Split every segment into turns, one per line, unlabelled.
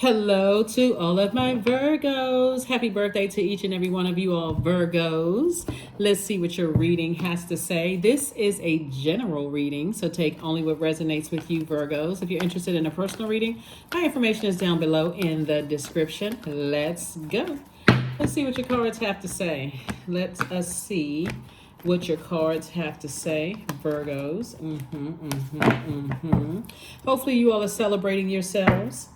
Hello to all of my Virgos. Happy birthday to each and every one of you all Virgos. Let's see what your reading has to say. This is a general reading, so take only what resonates with you Virgos. If you're interested in a personal reading, my information is down below in the description. Let's go. Let's see what your cards have to say. Let us see what your cards have to say, Virgos. Hopefully you all are celebrating yourselves.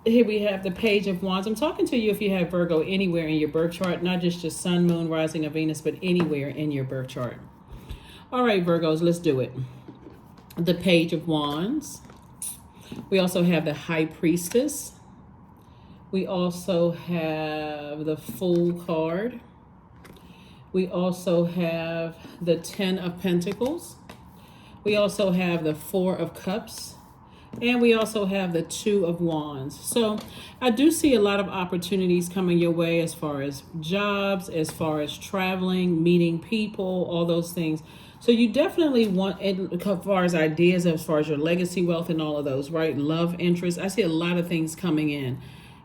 Here we have the Page of Wands. I'm talking to you if you have Virgo anywhere in your birth chart, not just your sun, moon, rising of Venus, but anywhere in your birth chart. All right, Virgos, let's do it. The Page of Wands. We also have the High Priestess. We also have the Fool card. We also have the Ten of Pentacles. We also have the Four of Cups. And we also have the Two of Wands. So I do see a lot of opportunities coming your way as far as jobs, as far as traveling, meeting people, all those things. So you definitely want, as far as ideas, as far as your legacy wealth and all of those, right? Love, interest. I see a lot of things coming in.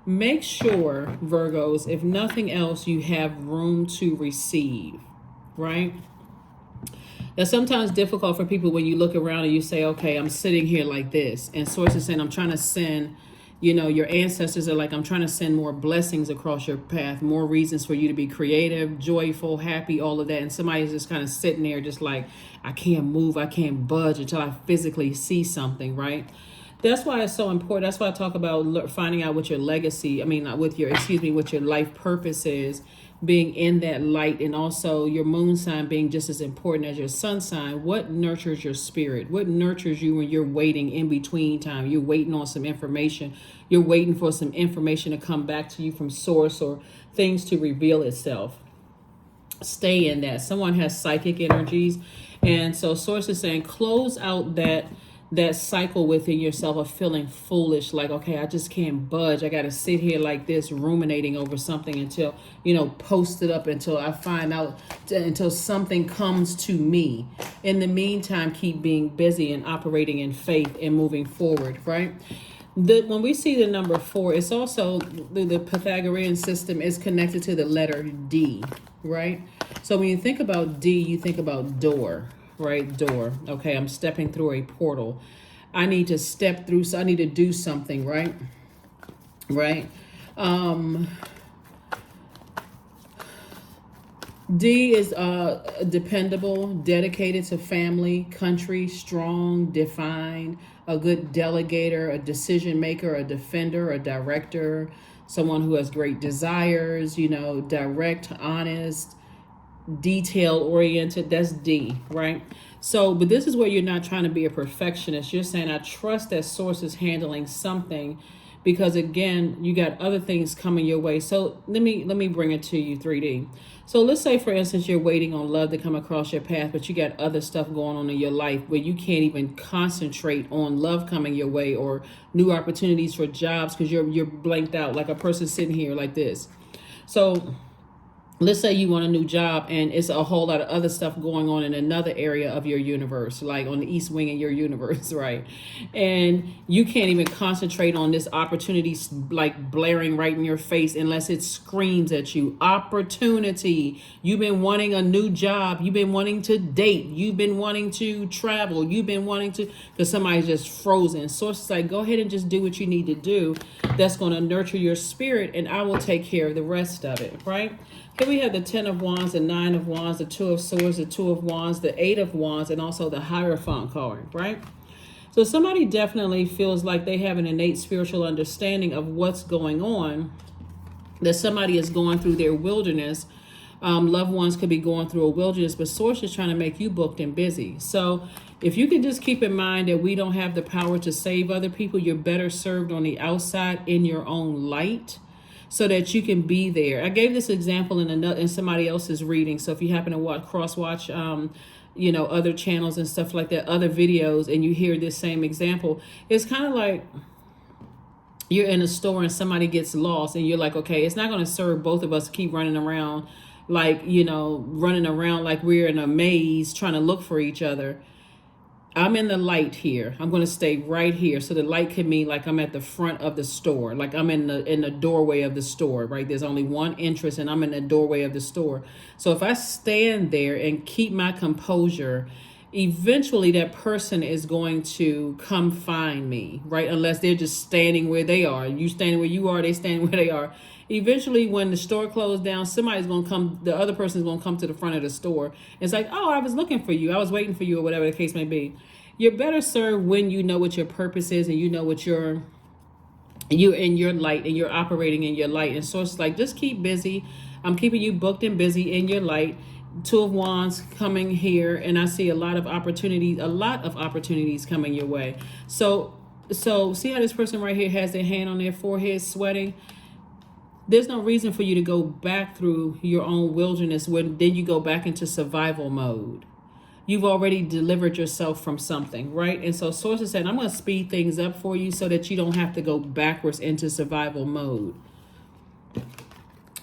Make sure, Virgos, if nothing else, you have room to receive, right? That's sometimes difficult for people when you look around and you say, okay, I'm sitting here like this. And Source is saying, I'm trying to send, your ancestors are like, I'm trying to send more blessings across your path, more reasons for you to be creative, joyful, happy, all of that. And somebody's just kind of sitting there just like, I can't move, I can't budge until I physically see something, right? That's why it's so important. That's why I talk about finding out what your legacy, what your life purpose is, being in that light, and also your moon sign being just as important as your sun sign. What nurtures your spirit? What nurtures you when you're waiting in between time? You're waiting on some information. You're waiting for some information to come back to you from source or things to reveal itself. Stay in that. Someone has psychic energies. And so source is saying, close out that cycle within yourself of feeling foolish, like, okay, I just can't budge. I got to sit here like this, ruminating over something until, post it up until I find out, until something comes to me. In the meantime, keep being busy and operating in faith and moving forward, right? When we see the number 4, it's also the Pythagorean system is connected to the letter D, right? So when you think about D, you think about door. Right? Door. Okay, I'm stepping through a portal. I need to step through, so I need to do something, right? Right? D is dependable, dedicated to family, country, strong, defined, a good delegator, a decision maker, a defender, a director, someone who has great desires, direct, honest, detail oriented. That's D, right? So, but this is where you're not trying to be a perfectionist. You're saying, I trust that source is handling something, because again, you got other things coming your way. So let me bring it to you, 3D. So let's say, for instance, you're waiting on love to come across your path, but you got other stuff going on in your life where you can't even concentrate on love coming your way or new opportunities for jobs because you're blanked out, like a person sitting here like this. So let's say you want a new job and it's a whole lot of other stuff going on in another area of your universe, like on the east wing of your universe, right? And you can't even concentrate on this opportunity like blaring right in your face unless it screams at you. Opportunity. You've been wanting a new job. You've been wanting to date. You've been wanting to travel. You've been wanting to, because somebody's just frozen. So it's like, go ahead and just do what you need to do. That's going to nurture your spirit, and I will take care of the rest of it, right? Here we have the 10 of Wands, the 9 of Wands, the 2 of Swords, the 2 of Wands, the 8 of Wands, and also the Hierophant card, right? So somebody definitely feels like they have an innate spiritual understanding of what's going on, that somebody is going through their wilderness. Loved ones could be going through a wilderness, but Source is trying to make you booked and busy. So if you can just keep in mind that we don't have the power to save other people, you're better served on the outside in your own light, so that you can be there. I gave this example in somebody else's reading. So if you happen to cross-watch, other channels and stuff like that, other videos, and you hear this same example, it's kind of like you're in a store and somebody gets lost, and you're like, okay, it's not going to serve both of us to keep running around like we're in a maze trying to look for each other. I'm in the light here. I'm going to stay right here. So the light can mean like I'm at the front of the store, like I'm in the doorway of the store, right? There's only one entrance and I'm in the doorway of the store. So if I stand there and keep my composure, eventually that person is going to come find me, right? Unless they're just standing where they are. You standing where you are, they standing where they are. Eventually, when the store closed down, somebody's going to come, the other person's going to come to the front of the store. It's like, oh, I was looking for you. I was waiting for you, or whatever the case may be. You're better served when you know what your purpose is and you know what you're in your light and you're operating in your light. And so it's like, just keep busy. I'm keeping you booked and busy in your light. Two of Wands coming here, and I see a lot of opportunities coming your way. So see how this person right here has their hand on their forehead sweating? There's no reason for you to go back through your own wilderness when then you go back into survival mode. You've already delivered yourself from something, right? And so Source is saying, I'm going to speed things up for you so that you don't have to go backwards into survival mode.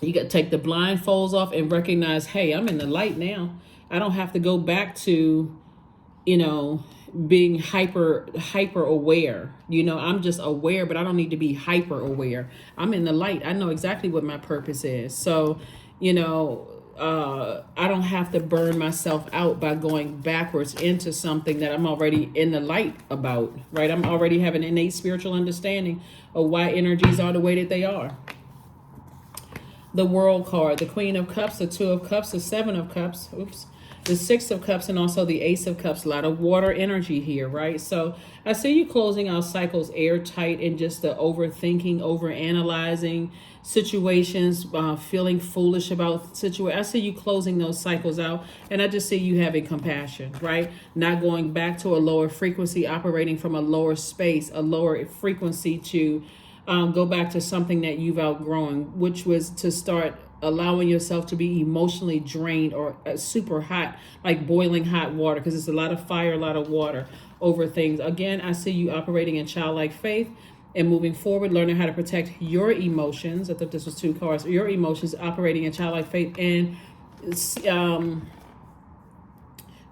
You got to take the blindfolds off and recognize, hey, I'm in the light now. I don't have to go back to, being hyper aware. I'm just aware, but I don't need to be hyper aware. I'm in the light. I know exactly what my purpose is. So, I don't have to burn myself out by going backwards into something that I'm already in the light about, right? I'm already having innate spiritual understanding of why energies are the way that they are. The World card, the Queen of Cups, the Two of Cups, the Seven of Cups, the Six of Cups, and also the Ace of Cups. A lot of water energy here, right? So I see you closing out cycles airtight and just the overthinking, overanalyzing situations, feeling foolish about situations. I see you closing those cycles out, and I just see you having compassion, right? Not going back to a lower frequency, operating from a lower space, a lower frequency to go back to something that you've outgrown, which was to start allowing yourself to be emotionally drained or super hot, like boiling hot water, because it's a lot of fire, a lot of water over things. Again, I see you operating in childlike faith and moving forward, learning how to protect your emotions. I thought this was two cards. Your emotions, operating in childlike faith, and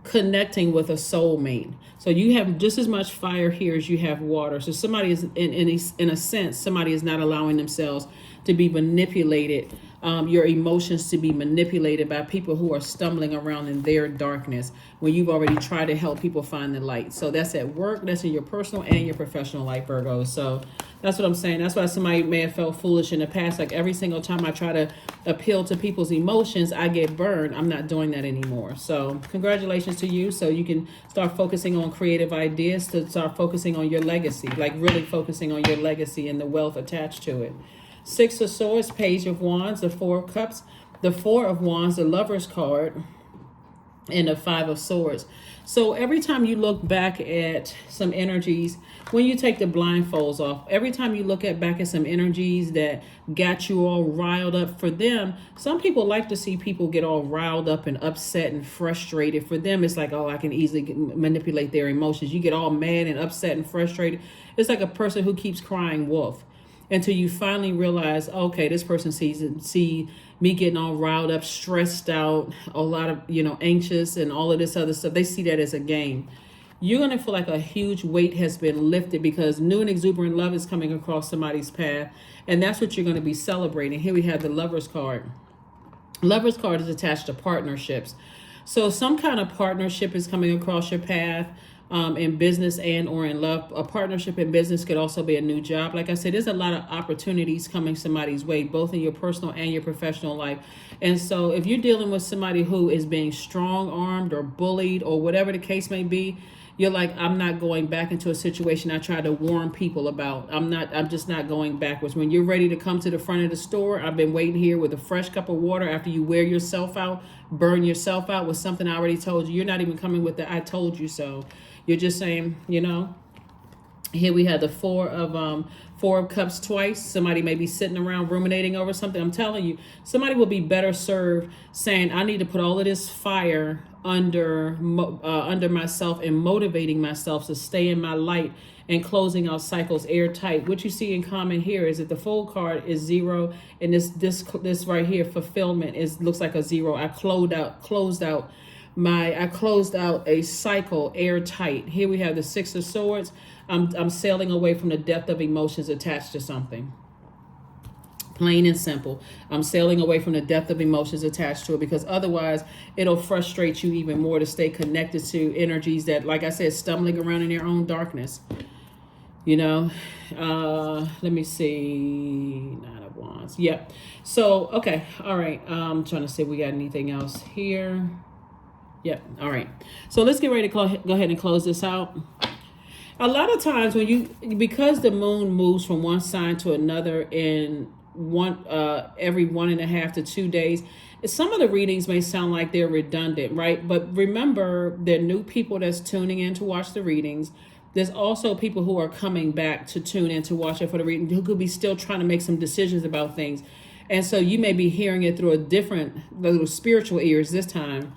connecting with a soulmate. So you have just as much fire here as you have water. So somebody is, in a sense, somebody is not allowing themselves to be manipulated, your emotions to be manipulated by people who are stumbling around in their darkness when you've already tried to help people find the light. So that's at work, that's in your personal and your professional life, Virgo. So that's what I'm saying. That's why somebody may have felt foolish in the past. Like every single time I try to appeal to people's emotions, I get burned. I'm not doing that anymore. So congratulations to you. So you can start focusing on creative ideas, to start focusing on your legacy, like really focusing on your legacy and the wealth attached to it. Six of Swords, Page of Wands, the Four of Cups, the Four of Wands, the Lover's card, and the Five of Swords. So every time you look back at some energies, when you take the blindfolds off, every time you look back at some energies that got you all riled up, for them, some people like to see people get all riled up and upset and frustrated. For them, it's like, oh, I can easily manipulate their emotions. You get all mad and upset and frustrated. It's like a person who keeps crying wolf, until you finally realize, okay, this person see me getting all riled up, stressed out, a lot of, anxious and all of this other stuff. They see that as a game. You're going to feel like a huge weight has been lifted because new and exuberant love is coming across somebody's path. And that's what you're going to be celebrating. Here we have the Lover's card. Lover's card is attached to partnerships. So some kind of partnership is coming across your path. In business and or in love. A partnership in business could also be a new job. Like I said, there's a lot of opportunities coming somebody's way, both in your personal and your professional life. And so if you're dealing with somebody who is being strong-armed or bullied or whatever the case may be, you're like, I'm not going back into a situation I try to warn people about. I'm just not going backwards. When you're ready to come to the front of the store, I've been waiting here with a fresh cup of water after you wear yourself out, burn yourself out with something I already told you. You're not even coming with the I told you so. You're just saying, here we have the Four of Cups twice. Somebody may be sitting around ruminating over something. I'm telling you, somebody will be better served saying, I need to put all of this fire under myself and motivating myself to stay in my light and closing out cycles airtight. What you see in common here is that the Fool card is 0, and this right here, fulfillment, looks like a 0. I closed out I closed out a cycle airtight. Here we have the Six of Swords. I'm sailing away from the depth of emotions attached to something. Plain and simple. I'm sailing away from the depth of emotions attached to it, because otherwise it'll frustrate you even more to stay connected to energies that, like I said, stumbling around in their own darkness. You know, let me see. Nine of Wands. Yep. So, okay. All right. I'm trying to see if we got anything else here. Yep. All right. So let's get ready to go ahead and close this out. A lot of times because the moon moves from one sign to another in every 1.5 to 2 days, some of the readings may sound like they're redundant, right? But remember, there are new people that's tuning in to watch the readings. There's also people who are coming back to tune in to watch it for the reading, who could be still trying to make some decisions about things. And so you may be hearing it through a different, little spiritual ears this time.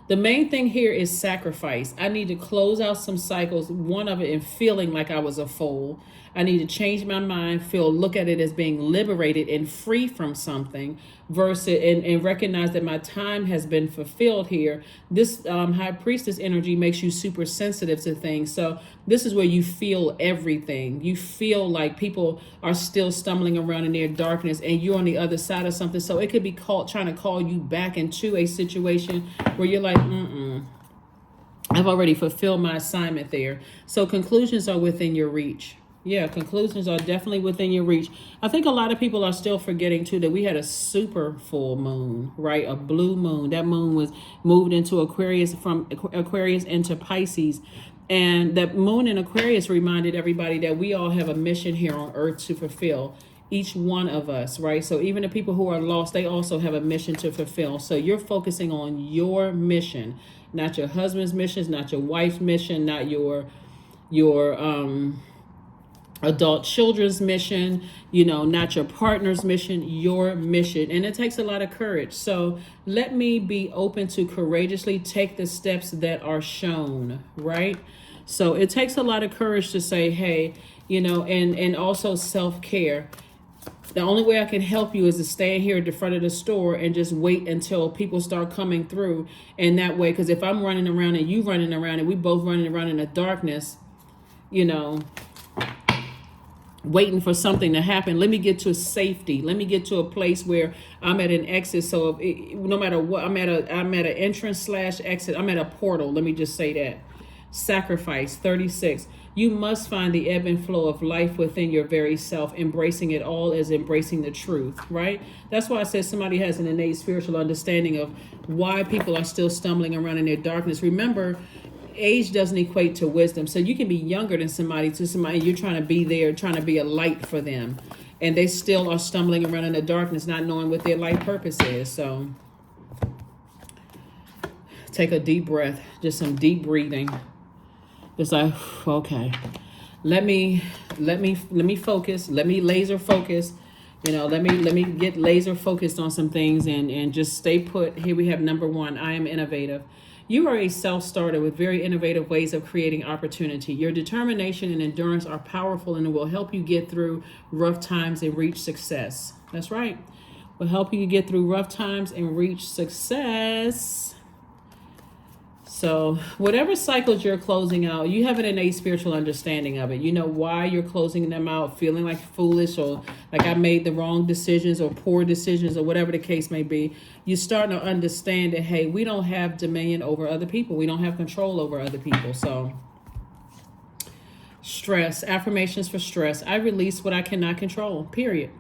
The main thing here is sacrifice. I need to close out some cycles, one of it in feeling like I was a fool. I need to change my mind, look at it as being liberated and free from something, versus and recognize that my time has been fulfilled here. This high priestess energy makes you super sensitive to things. So this is where you feel everything. You feel like people are still stumbling around in their darkness and you're on the other side of something. So it could be trying to call you back into a situation where you're like, I've already fulfilled my assignment there. So conclusions are within your reach. Yeah, conclusions are definitely within your reach. I think a lot of people are still forgetting too that we had a super full moon, right? A blue moon. That moon was moved into Aquarius, from Aquarius into Pisces. And that moon in Aquarius reminded everybody that we all have a mission here on earth to fulfill. Each one of us, right? So even the people who are lost, they also have a mission to fulfill. So you're focusing on your mission, not your husband's mission, not your wife's mission, not your adult children's mission, not your partner's mission, your mission. And it takes a lot of courage. So let me be open to courageously take the steps that are shown, right? So it takes a lot of courage to say, hey, and also self-care. The only way I can help you is to stand here at the front of the store and just wait until people start coming through. And that way, because if I'm running around and you running around and we both running around in the darkness, waiting for something to happen, let me get to safety. Let me get to a place where I'm at an exit. So no matter what, I'm at an entrance / exit. I'm at a portal. Let me just say that. Sacrifice. 36. You must find the ebb and flow of life within your very self. Embracing it all is embracing the truth, right? That's why I said somebody has an innate spiritual understanding of why people are still stumbling around in their darkness. Remember, age doesn't equate to wisdom. So you can be younger than somebody, you're trying to be there, trying to be a light for them. And they still are stumbling around in the darkness, not knowing what their life purpose is. So take a deep breath, just some deep breathing. It's like, okay, let me focus. Let me laser focus. Let me get laser focused on some things and just stay put. Here we have number 1. I am innovative. You are a self-starter with very innovative ways of creating opportunity. Your determination and endurance are powerful and it will help you get through rough times and reach success. That's right. Will help you get through rough times and reach success. So whatever cycles you're closing out, you have an innate spiritual understanding of it. You know why you're closing them out, feeling like foolish or like I made the wrong decisions or poor decisions or whatever the case may be. You're starting to understand that, hey, we don't have dominion over other people. We don't have control over other people. So stress, affirmations for stress. I release what I cannot control, period.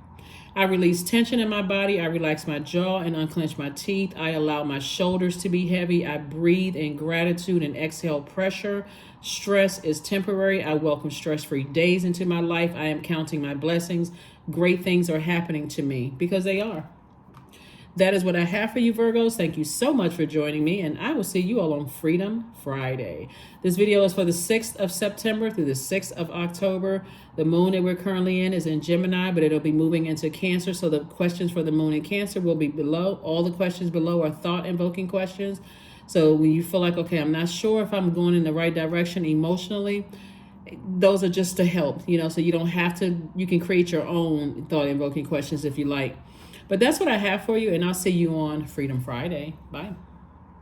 I release tension in my body. I relax my jaw and unclench my teeth. I allow my shoulders to be heavy. I breathe in gratitude and exhale pressure. Stress is temporary. I welcome stress-free days into my life. I am counting my blessings. Great things are happening to me because they are. That is what I have for you, Virgos. Thank you so much for joining me, and I will see you all on Freedom Friday. This video is for the 6th of September through the 6th of October. The moon that we're currently in is in Gemini, but it'll be moving into Cancer, so the questions for the moon in Cancer will be below. All the questions below are thought-invoking questions. So when you feel like, okay, I'm not sure if I'm going in the right direction emotionally, those are just to help, so you don't have to, you can create your own thought-invoking questions if you like. But that's what I have for you, and I'll see you on Freedom Friday. Bye.